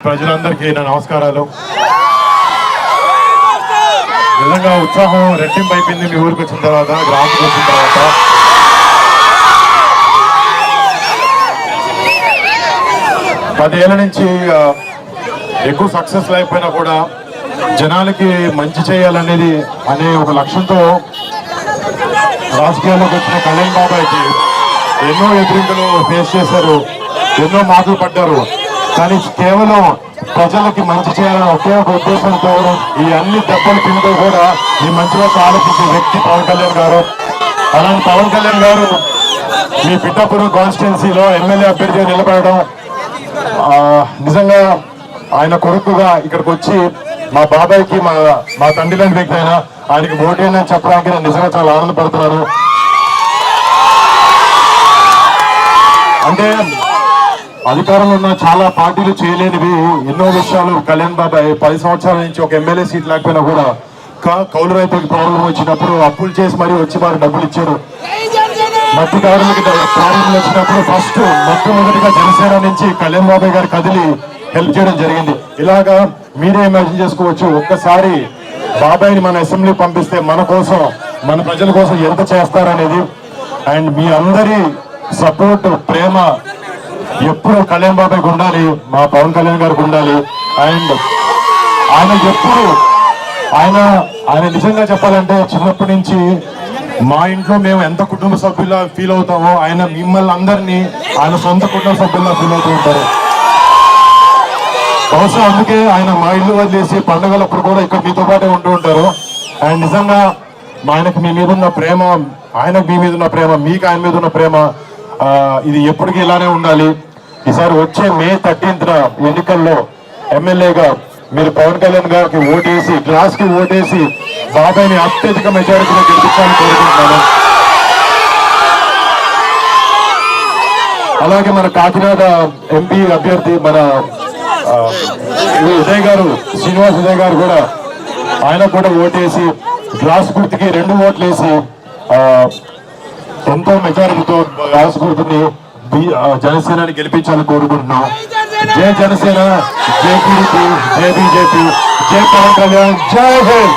ప్రజలందరికీ నా నమస్కారాలు. నిజంగా ఉత్సాహం రెట్టింపు అయిపోయింది మీ ఊరికి వచ్చిన తర్వాత, గ్రామానికి వచ్చిన తర్వాత. పదేళ్ల నుంచి ఎక్కువ సక్సెస్ అయిపోయినా కూడా జనాలకి మంచి చేయాలనేది అనే ఒక లక్ష్యంతో రాజకీయాల్లోకి వచ్చిన కళ్యాణ్ బాబాయ్కి ఎన్నో ఎదురింతలు ఫేస్ చేశారు, ఎన్నో మాటలు పడ్డారు. కానీ కేవలం ప్రజలకి మంచి చేయాలని ఒకే ఒక ఉద్దేశంతో ఈ అన్ని దెబ్బలు తింటూ కూడా ఈ మంచిగా ఆలోచించే వ్యక్తి పవన్ కళ్యాణ్ గారు. అలాంటి పవన్ కళ్యాణ్ గారు మీ పిఠాపురం కాన్స్టిట్యున్సీలో ఎమ్మెల్యే అభ్యర్థిగా నిలబడడం, నిజంగా ఆయన కొడుకుగా ఇక్కడికి వచ్చి మా బాబాయ్కి మా తండ్రి లాంటి వ్యక్తి అయినా ఆయనకి ఓటేనని చెప్పడానికి నేను నిజంగా చాలా ఆనందపడుతున్నాను. అంటే అధికారంలో ఉన్న చాలా పార్టీలు చేయలేనివి ఎన్నో విషయాలు కళ్యాణ్ బాబాయ్ 10 సంవత్సరాల నుంచి ఒక ఎమ్మెల్యే సీట్ లేకపోయినా కూడా కౌలు రైతులకు ప్రాబ్లం వచ్చినప్పుడు అప్పులు చేసి మరీ వచ్చి వారు డబ్బులు ఇచ్చారు. మట్టి కార్మికులకి ప్రాబ్లం వచ్చినప్పుడు ఫస్ట్ మొట్టమొదటిగా జనసేన నుంచి కళ్యాణ్ బాబాయ్ గారు కదిలి హెల్ప్ చేయడం జరిగింది. ఇలాగా మీరే ఇమాజిన్ చేసుకోవచ్చు, ఒక్కసారి బాబాయ్ని మన అసెంబ్లీ పంపిస్తే మన కోసం, మన ప్రజల కోసం ఎంత చేస్తారనేది. అండ్ మీ అందరి సపోర్ట్, ప్రేమ ఎప్పుడు కళ్యాణ్ బాబాయ్కి ఉండాలి, మా పవన్ కళ్యాణ్ గారికి ఉండాలి. అండ్ ఆయన ఎప్పుడు ఆయన నిజంగా చెప్పాలంటే చిన్నప్పటి నుంచి మా ఇంట్లో మేము ఎంత కుటుంబ సభ్యులా ఫీల్ అవుతామో ఆయన మిమ్మల్ని అందరినీ ఆయన సొంత కుటుంబ సభ్యుల్లా ఫీల్ అవుతూ ఉంటారు. బహుశా అందుకే ఆయన మా ఇల్లు వదిలేసి పండుగలప్పుడు కూడా ఇక్కడ మీతో పాటే ఉంటూ ఉంటారు. అండ్ నిజంగా ఆయనకు మీ మీద ఉన్న ప్రేమ, ఆయనకు మీ మీద ఉన్న ప్రేమ, మీకు ఆయన మీద ఉన్న ప్రేమ ఇది ఎప్పటికీ ఇలానే ఉండాలి. ఈసారి వచ్చే May 13th ఎన్నికల్లో ఎమ్మెల్యేగా మీరు పవన్ కళ్యాణ్ గారికి ఓటేసి, క్లాస్ కి ఓటేసి బాబాయ్ని అత్యధిక మెజారిటీలో గెలిపించాలని కోరుకుంటున్నాను. అలాగే మన కాకినాడ ఎంపీ అభ్యర్థి మన ఉదయ్ గారు, శ్రీనివాస్ ఉదయ్ గారు కూడా ఆయన కూడా ఓటేసి గ్లాస్ గుర్తుకి 2 ఓట్లు వేసి ఎంతో మెజారిటీతో గ్లాస్ గుర్తుని జనసేనని గెలిపించాలని కోరుకుంటున్నాం. జై జనసేన, జై టీడీపీ, జై బీజేపీ, జై పవన్ కళ్యాణ్, జై హింద్.